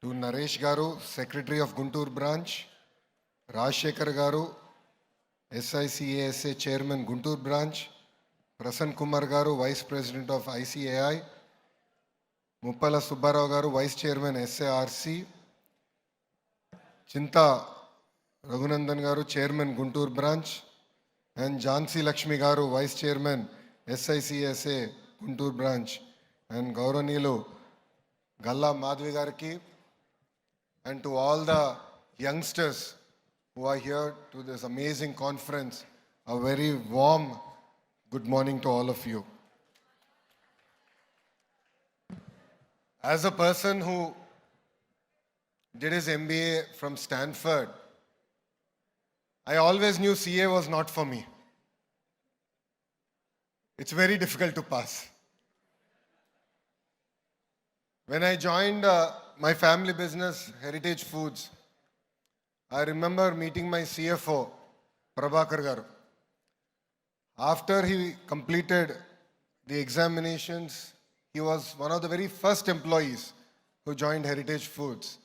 to Naresh Garu, Secretary of Guntur Branch, Rajshekhar Garu, SICASA Chairman Guntur Branch, Prasann Kumar Garu, Vice President of ICAI, Muppala Subbarao Garu, Vice Chairman SARC, Chinta Raghunandan Garu, Chairman Guntur Branch, and Jhansi Lakshmi Garu, Vice Chairman SICSA Guntur Branch, and Gauranilu Galla Madhvi Gariki, and to all the youngsters who are here to this amazing conference, a very warm good morning to all of you. As a person who did his MBA from Stanford, I always knew CA was not for me. It's very difficult to pass. When I joined my family business, Heritage Foods, I remember meeting my CFO, Prabhakar Garu. After he completed the examinations, he was one of the very first employees who joined Heritage Foods,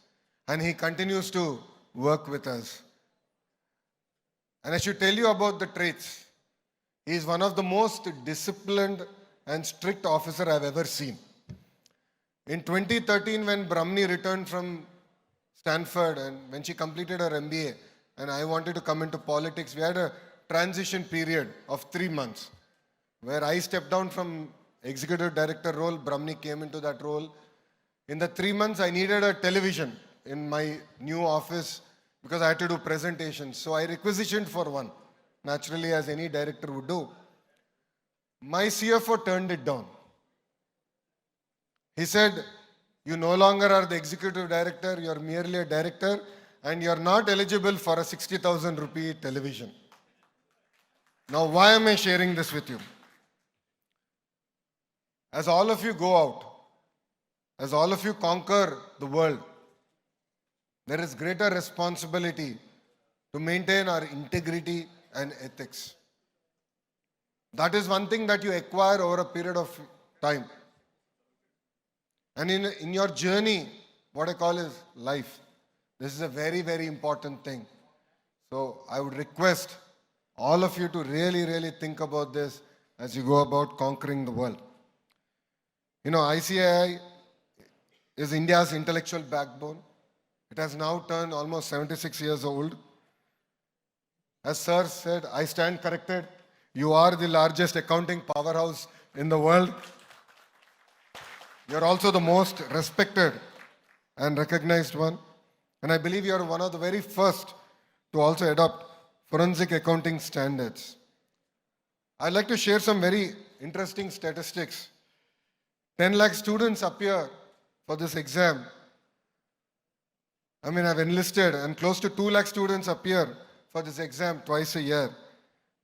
and he continues to work with us. And I should tell you about the traits. He is one of the most disciplined and strict officer I've ever seen. In 2013, when Brahmani returned from Stanford and when she completed her MBA and I wanted to come into politics, we had a transition period of 3 months where I stepped down from executive director role, Brahmani came into that role. In the 3 months, I needed a television in my new office because I had to do presentations. So I requisitioned for one, naturally as any director would do. My CFO turned it down. He said, you no longer are the executive director, you are merely a director and you are not eligible for a 60,000 rupee television. Now, why am I sharing this with you? As all of you go out, as all of you conquer the world, there is greater responsibility to maintain our integrity and ethics. That is one thing that you acquire over a period of time. And in your journey, what I call is life. This is a very, very important thing. So I would request all of you to really, really think about this as you go about conquering the world. You know, ICAI is India's intellectual backbone. It has now turned almost 76 years old. As Sir said, I stand corrected. You are the largest accounting powerhouse in the world. You are also the most respected and recognized one. And I believe you are one of the very first to also adopt forensic accounting standards. I'd like to share some very interesting statistics. 10 lakh students appear for this exam. I've enlisted, and close to 2 lakh students appear for this exam twice a year.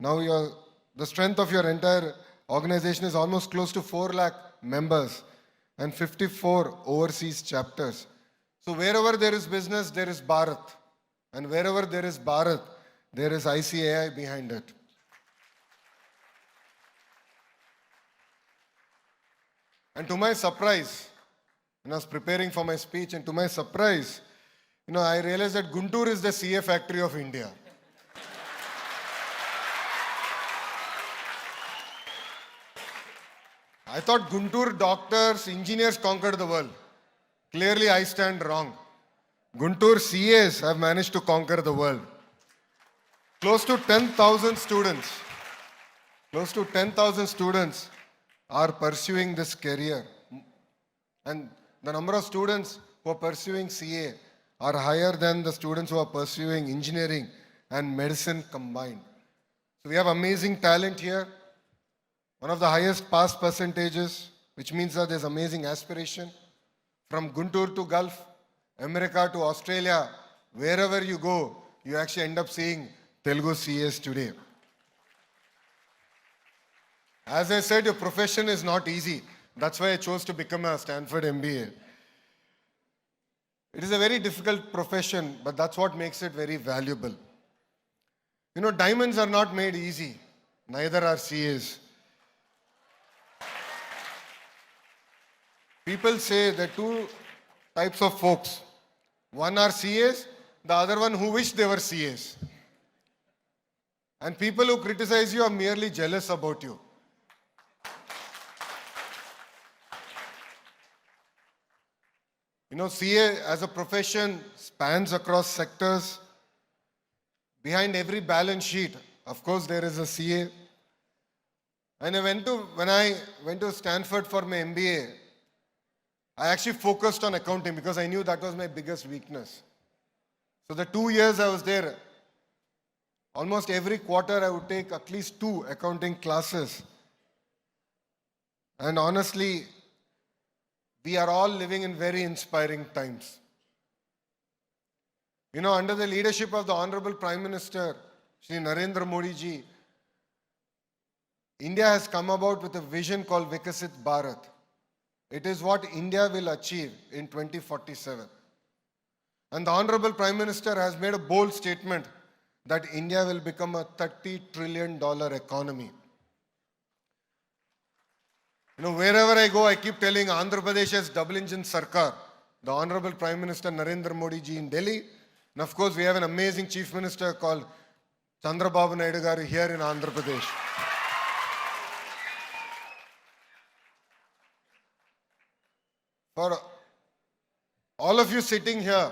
Now the strength of your entire organization is almost close to 4 lakh members and 54 overseas chapters. So wherever there is business, there is Bharat. And wherever there is Bharat, there is ICAI behind it. And to my surprise, when I was preparing for my speech, and to my surprise, I realized that Guntur is the CA factory of India. I thought Guntur doctors, engineers conquered the world. Clearly, I stand wrong. Guntur CAs have managed to conquer the world. Close to 10,000 students are pursuing this career. And the number of students who are pursuing CA are higher than the students who are pursuing engineering and medicine combined. So we have amazing talent here. One of the highest pass percentages, which means that there's amazing aspiration. From Guntur to Gulf, America to Australia, wherever you go, you actually end up seeing Telugu CAs today. As I said, your profession is not easy. That's why I chose to become a Stanford MBA. It is a very difficult profession, but that's what makes it very valuable. Diamonds are not made easy. Neither are CAs. People say there are two types of folks One are CAs, the other one who wish they were CAs. And people who criticize you are merely jealous about you. You know, CA as a profession spans across sectors. Behind every balance sheet, of course, there is a CA. And when I went to Stanford for my MBA, I actually focused on accounting because I knew that was my biggest weakness. So the 2 years I was there, almost every quarter I would take at least 2 accounting classes. And honestly, we are all living in very inspiring times. You know, under the leadership of the Honorable Prime Minister, Shri Narendra Modi ji, India has come about with a vision called Vikasit Bharat. It is what India will achieve in 2047. And the Honorable Prime Minister has made a bold statement that India will become a $30 trillion economy. You know, wherever I go, I keep telling Andhra Pradesh as double engine Sarkar. The Honorable Prime Minister Narendra Modi ji in Delhi. And of course, we have an amazing Chief Minister called Chandrababu Naidu here in Andhra Pradesh. For all of you sitting here,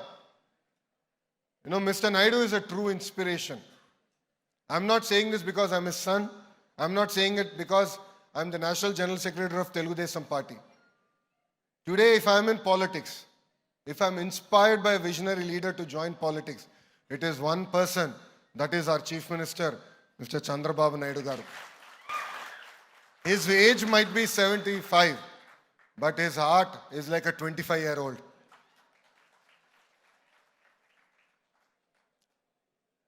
you know, Mr. Naidu is a true inspiration. I'm not saying this because I'm his son. I'm not saying it because I'm the National General Secretary of Telugu Desam Party. Today, if I'm in politics, if I'm inspired by a visionary leader to join politics, it is one person, that is our Chief Minister, Mr. Chandrababu Naidu garu. His age might be 75, but his heart is like a 25-year-old.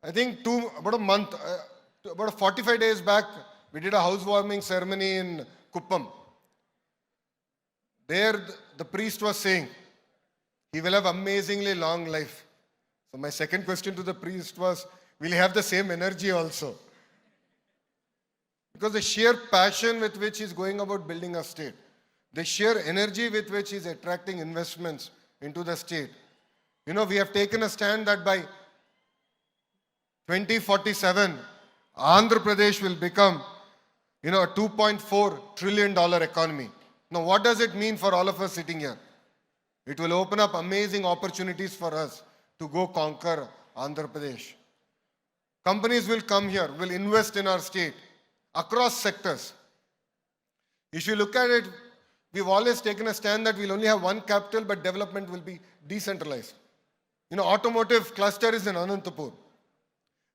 I think about 45 days back, we did a housewarming ceremony in Kuppam. There, the priest was saying, he will have amazingly long life. So my second question to the priest was, will he have the same energy also? Because the sheer passion with which he's going about building a state, the sheer energy with which he's attracting investments into the state. You know, we have taken a stand that by 2047, Andhra Pradesh will become, you know, a $2.4 trillion economy. Now, what does it mean for all of us sitting here? It will open up amazing opportunities for us to go conquer Andhra Pradesh. Companies will come here, will invest in our state across sectors. If you look at it, we've always taken a stand that we'll only have one capital, but development will be decentralized. You know, automotive cluster is in Anantapur.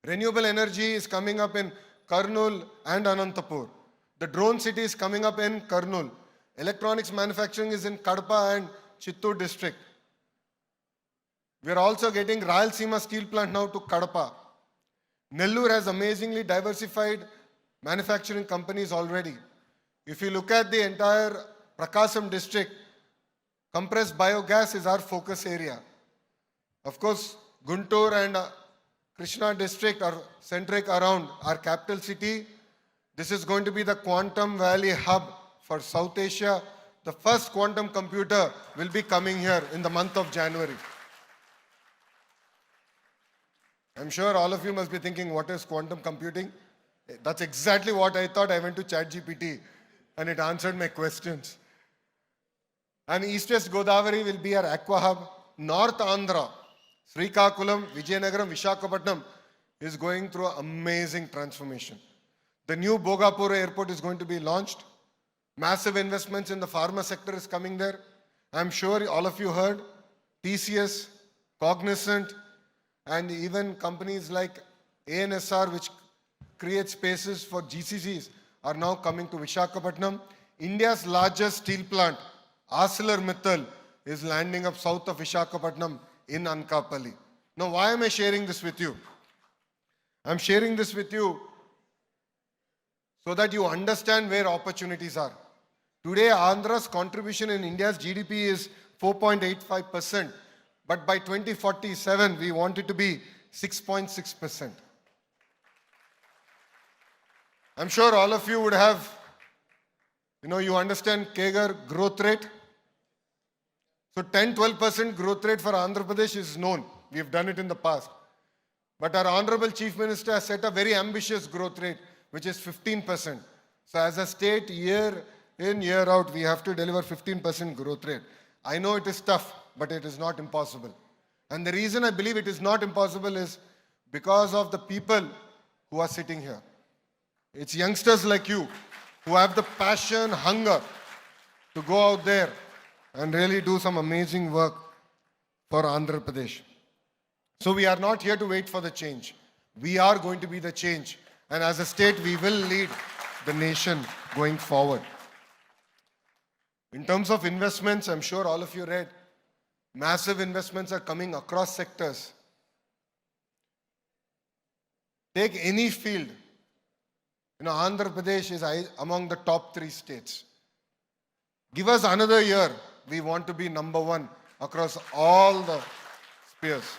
Renewable energy is coming up in Kurnool and Anantapur. The drone city is coming up in Kurnool. Electronics manufacturing is in Kadapa and Chittoor district. We are also getting Rayalaseema steel plant now to Kadapa. Nellore has amazingly diversified manufacturing companies already. If you look at the entire Prakasam district, compressed biogas is our focus area. Of course, Guntur and Krishna district are centric around our capital city. This is going to be the Quantum Valley hub for South Asia. The first quantum computer will be coming here in the month of January. I'm sure all of you must be thinking, what is quantum computing? That's exactly what I thought. I went to ChatGPT and it answered my questions. And East-West Godavari will be our aqua hub. North Andhra, Srikakulam, Vijayanagaram, Visakhapatnam is going through an amazing transformation. The new Bogapur airport is going to be launched. Massive investments in the pharma sector is coming there. I'm sure all of you heard TCS, Cognizant, and even companies like ANSR, which create spaces for GCCs, are now coming to Visakhapatnam. India's largest steel plant, ArcelorMittal, is landing up south of Visakhapatnam in Ankaapalli. Now, why am I sharing this with you? I'm sharing this with you so that you understand where opportunities are. Today, Andhra's contribution in India's GDP is 4.85%, but by 2047, we want it to be 6.6%. I'm sure all of you would have, you understand CAGR growth rate. So 10-12% growth rate for Andhra Pradesh is known. We have done it in the past. But our Honorable Chief Minister has set a very ambitious growth rate, which is 15%. So as a state, year in, year out, we have to deliver 15% growth rate. I know it is tough, but it is not impossible. And the reason I believe it is not impossible is because of the people who are sitting here. It's youngsters like you who have the passion, hunger to go out there and really do some amazing work for Andhra Pradesh. So we are not here to wait for the change. We are going to be the change. And as a state, we will lead the nation going forward. In terms of investments, I'm sure all of you read, massive investments are coming across sectors. Take any field. Andhra Pradesh is among the top 3 states. Give us another year. We want to be number 1 across all the spheres.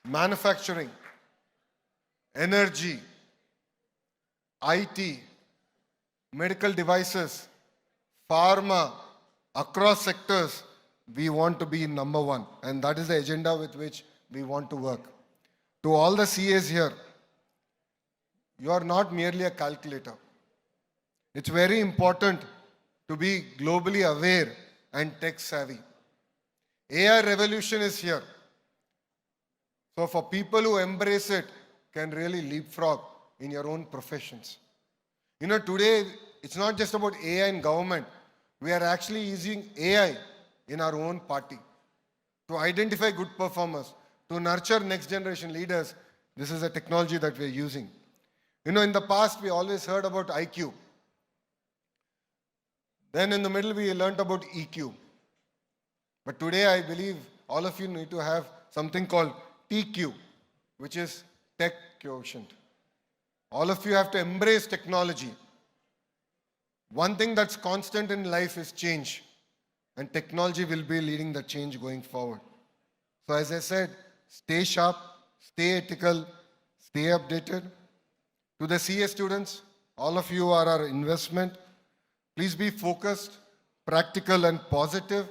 Manufacturing, energy, IT, medical devices, pharma, across sectors, we want to be number 1. And that is the agenda with which we want to work. To all the CAs here, you are not merely a calculator. It's very important to be globally aware and tech savvy. AI revolution is here. So for people who embrace it, can really leapfrog in your own professions. Today, it's not just about AI in government. We are actually using AI in our own party to identify good performers, to nurture next generation leaders. This is a technology that we're using. In the past, we always heard about IQ. Then in the middle, we learned about EQ. But today, I believe all of you need to have something called TQ, which is tech quotient. All of you have to embrace technology. One thing that's constant in life is change. And technology will be leading the change going forward. So as I said, stay sharp, stay ethical, stay updated. To the CA students, all of you are our investment. Please be focused, practical and positive.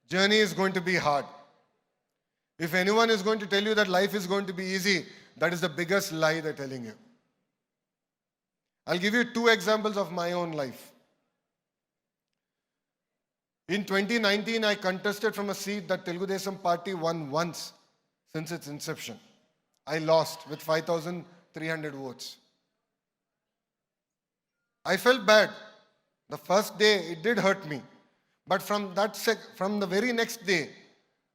Journey is going to be hard. If anyone is going to tell you that life is going to be easy, that is the biggest lie they're telling you. I'll give you 2 examples of my own life. In 2019, I contested from a seat that Telugu Desam party won once since its inception. I lost with 5,300 votes. I felt bad. The first day, it did hurt me. But from the very next day,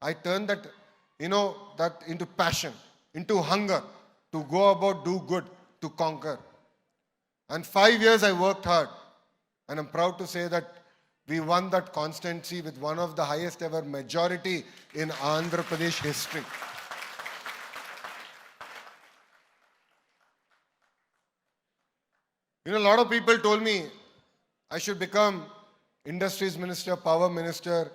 I turned that into passion, into hunger, to go about, do good, to conquer. And 5 years I worked hard. And I'm proud to say that we won that constancy with one of the highest ever majority in Andhra Pradesh history. A lot of people told me I should become industries minister, power minister.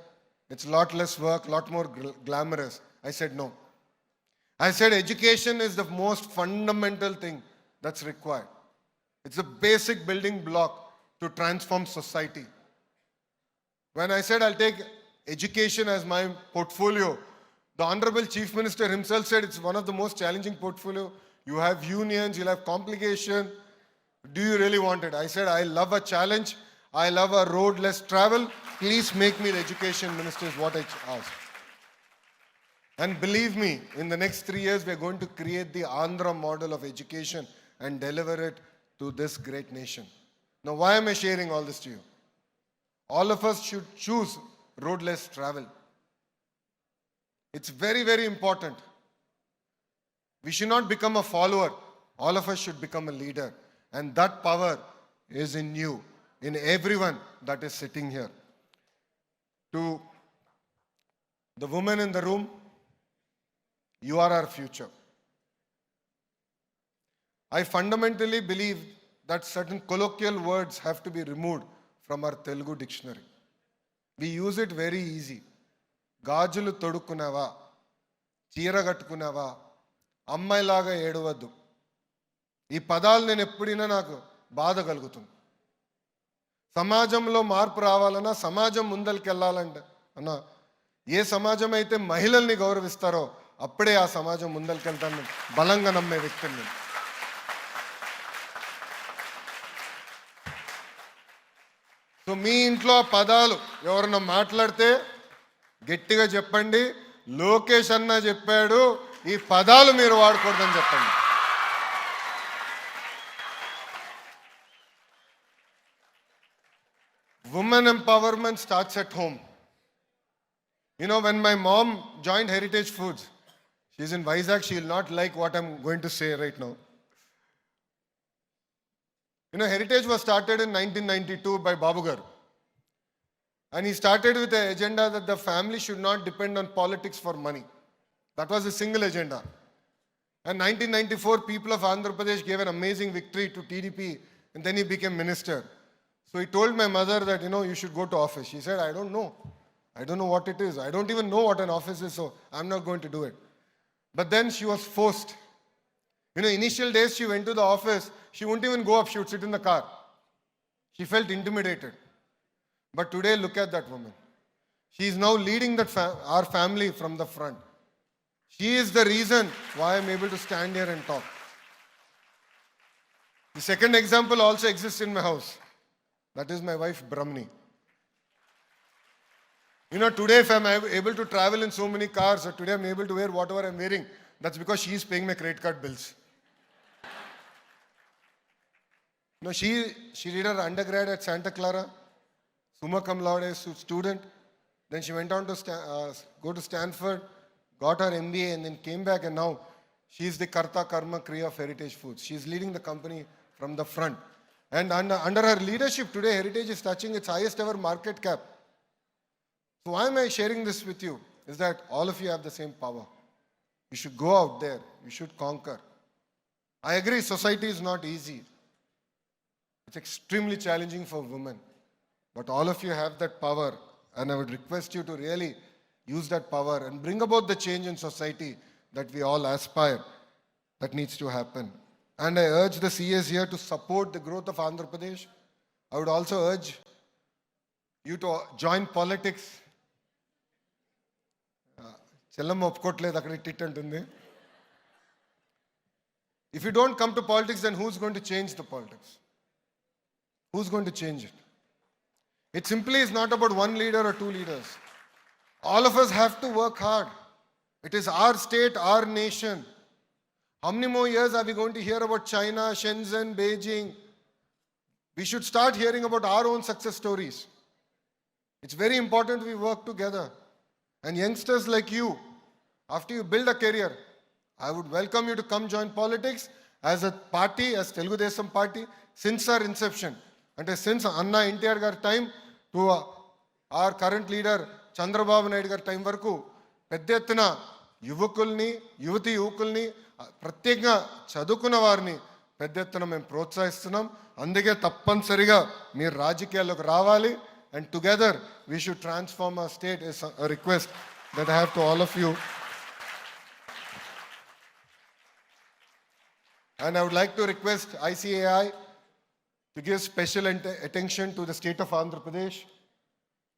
It's a lot less work, a lot more glamorous. I said no. I said education is the most fundamental thing that's required. It's a basic building block to transform society. When I said I'll take education as my portfolio, the Honorable Chief Minister himself said it's one of the most challenging portfolio. You have unions, you'll have complication. Do you really want it? I said, I love a challenge. I love a road less travel. Please make me the education minister is what I asked. And believe me, in the next 3 years, we're going to create the Andhra model of education and deliver it to this great nation. Now, why am I sharing all this to you? All of us should choose road less travel. It's very, very important. We should not become a follower. All of us should become a leader. And that power is in you, in everyone that is sitting here. To the women in the room, you are our future. I fundamentally believe that certain colloquial words have to be removed from our Telugu dictionary. We use it very easy. Gajulu todukunava, చీర కట్టుకున్నావా, అమ్మాయిలాగా ఏడవద్దు. ఈ పదాలు నేను ఎప్పుడైనా నాకు బాధ కలుగుతుంది. సమాజంలో మార్పు రావాలన్నా, సమాజం ముందరికి వెళ్ళాలంటే అన్న ఏ సమాజం అయితే మహిళల్ని గౌరవిస్తారో అప్పుడే ఆ సమాజం ముందరికెళ్తాను బలంగా నమ్మే వ్యక్తిని నేను. సో మీ ఇంట్లో పదాలు ఎవరన్నా మాట్లాడితే గట్టిగా చెప్పండి, లోకేష్ అన్న చెప్పాడు ఈ పదాలు మీరు వాడకూడదని చెప్పండి. Women empowerment starts at home. You know, when my mom joined Heritage Foods, she's in Vizag, she will not like what I'm going to say right now. You know, Heritage was started in 1992 by Babu Garu. And he started with the agenda that the family should not depend on politics for money. That was a single agenda. And 1994, people of Andhra Pradesh gave an amazing victory to TDP, and then he became minister. So he told my mother that, you know, you should go to office. She said, I don't know. I don't know what it is. I don't even know what an office is, so I'm not going to do it. But then she was forced. You know, initial days she went to the office, she wouldn't even go up, she would sit in the car. She felt intimidated. But today, look at that woman. She is now leading that our family from the front. She is the reason why I'm able to stand here and talk. The second example also exists in my house. That is my wife, Brahmani. You know, today if I'm able to travel in so many cars, or today I'm able to wear whatever I'm wearing, that's because she is paying my credit card bills. You know, she did her undergrad at Santa Clara, summa cum laude student. Then she went on to go to Stanford, got her MBA, and then came back, and now she is the Karta Karma Kriya of Heritage Foods. She is leading the company from the front. And under her leadership today, Heritage is touching its highest ever market cap. So why am I sharing this with you? Is that all of you have the same power. You should go out there. You should conquer. I agree, society is not easy. It's extremely challenging for women. But all of you have that power. And I would request you to really use that power and bring about the change in society that we all aspire. That needs to happen. And I urge the CAs here to support the growth of Andhra Pradesh. I would also urge you to join politics. Chellamma ఒప్పుకోట్లేదు అక్కడ tit అంటుంది. If you don't come to politics, then who's going to change the politics? Who's going to change it? It simply is not about one leader or two leaders. All of us have to work hard. It is our state, our nation. How many more years are we going to hear about China, Shenzhen, Beijing? We should start hearing about our own success stories. It's very important we work together. And youngsters like you, after you build a career, I would welcome you to come join politics as a party, as Telugu Desam party, since our inception. And since Anna NTR gar time to our current leader Chandrababu Naidu gar time varaku పెద్ద ఎత్తున యువకుల్ని యువకుల్ని ప్రత్యేకంగా చదువుకున్న వారిని పెద్ద ఎత్తున మేము ప్రోత్సహిస్తున్నాం. అందుకే తప్పనిసరిగా మీరు రాజకీయాల్లోకి రావాలి. And together we should transform our state is a request that I have to all of you. And I would like to request ICAI to give special attention to the state of Andhra Pradesh,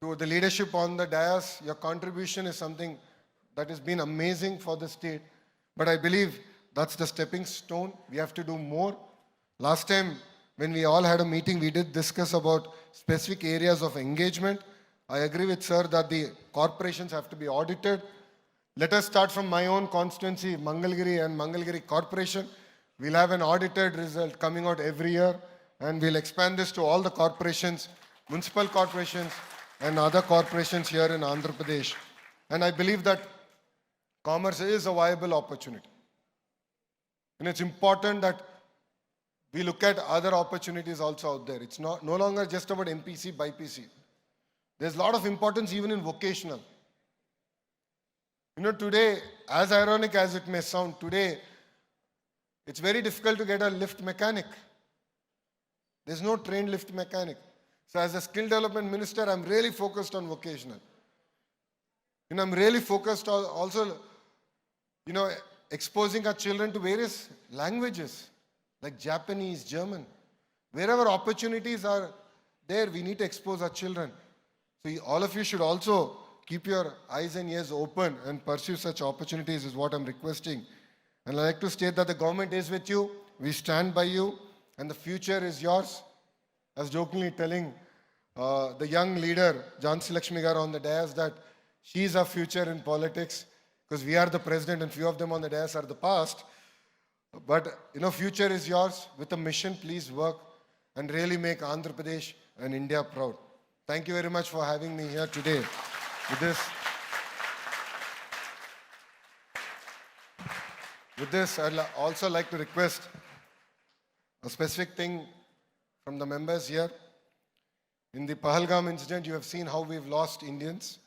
to the leadership on the dais. Your contribution is something that has been amazing for the state. But I believe that's the stepping stone. We have to do more. Last time, when we all had a meeting, we did discuss about specific areas of engagement. I agree with sir that the corporations have to be audited. Let us start from my own constituency, Mangalgiri and Mangalgiri Corporation. We'll have an audited result coming out every year, and we'll expand this to all the corporations, municipal corporations, and other corporations here in Andhra Pradesh. And I believe that commerce is a viable opportunity. And it's important that we look at other opportunities also out there. It's no longer just about MPC, BPC. There's a lot of importance even in vocational. You know, today, as ironic as it may sound, today, it's very difficult to get a lift mechanic. There's no trained lift mechanic. So as a skill development minister, I'm really focused on vocational. You know, I'm really focused on also, you know, exposing our children to various languages like Japanese, German. Wherever opportunities are there, we need to expose our children. So all of you should also keep your eyes and ears open and pursue such opportunities is what I'm requesting. And I'd like to state that the government is with you, we stand by you, and the future is yours. I was jokingly telling the young leader, Jhansi Lakshmi Garu, on the dais that she's our future in politics, because we are the president and few of them on the dais are the past. But, future is yours. With a mission, please work and really make Andhra Pradesh and India proud. Thank you very much for having me here today. With this, I'd also like to request a specific thing from the members here. In the Pahalgam incident, you have seen how we've lost Indians.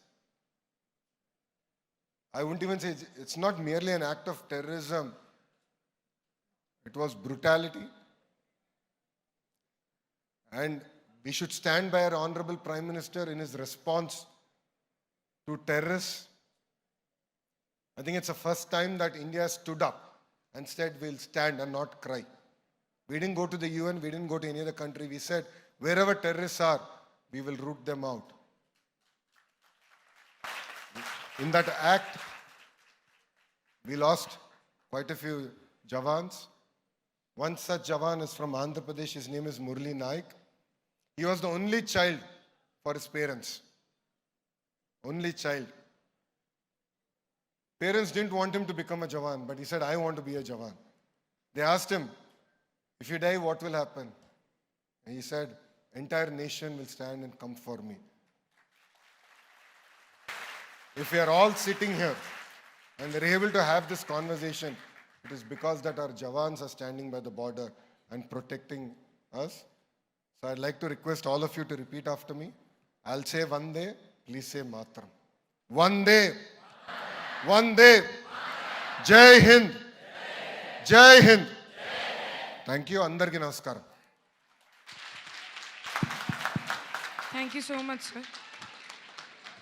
I wouldn't even say it's not merely an act of terrorism. It was brutality. And we should stand by our Honorable Prime Minister in his response to terrorists. I think it's the first time that India stood up and said we'll stand and not cry. We didn't go to the UN, we didn't go to any other country. We said wherever terrorists are, we will root them out. In that act, we lost quite a few Jawans. One such Jawan is from Andhra Pradesh. His name is Murli Naik. He was the only child for his parents. Only child. Parents didn't want him to become a Jawan, but he said, I want to be a Jawan. They asked him, if you die, what will happen? And he said, entire nation will stand and come for me. If we are all sitting here and we're able to have this conversation, it is because that our Jawans are standing by the border and protecting us. So I'd like to request all of you to repeat after me. I'll say Vande, please say Matram. Vande, Vande, Jai Hind, Jai Hind. Thank you. Andarki namaskaram. Thank you so much, sir.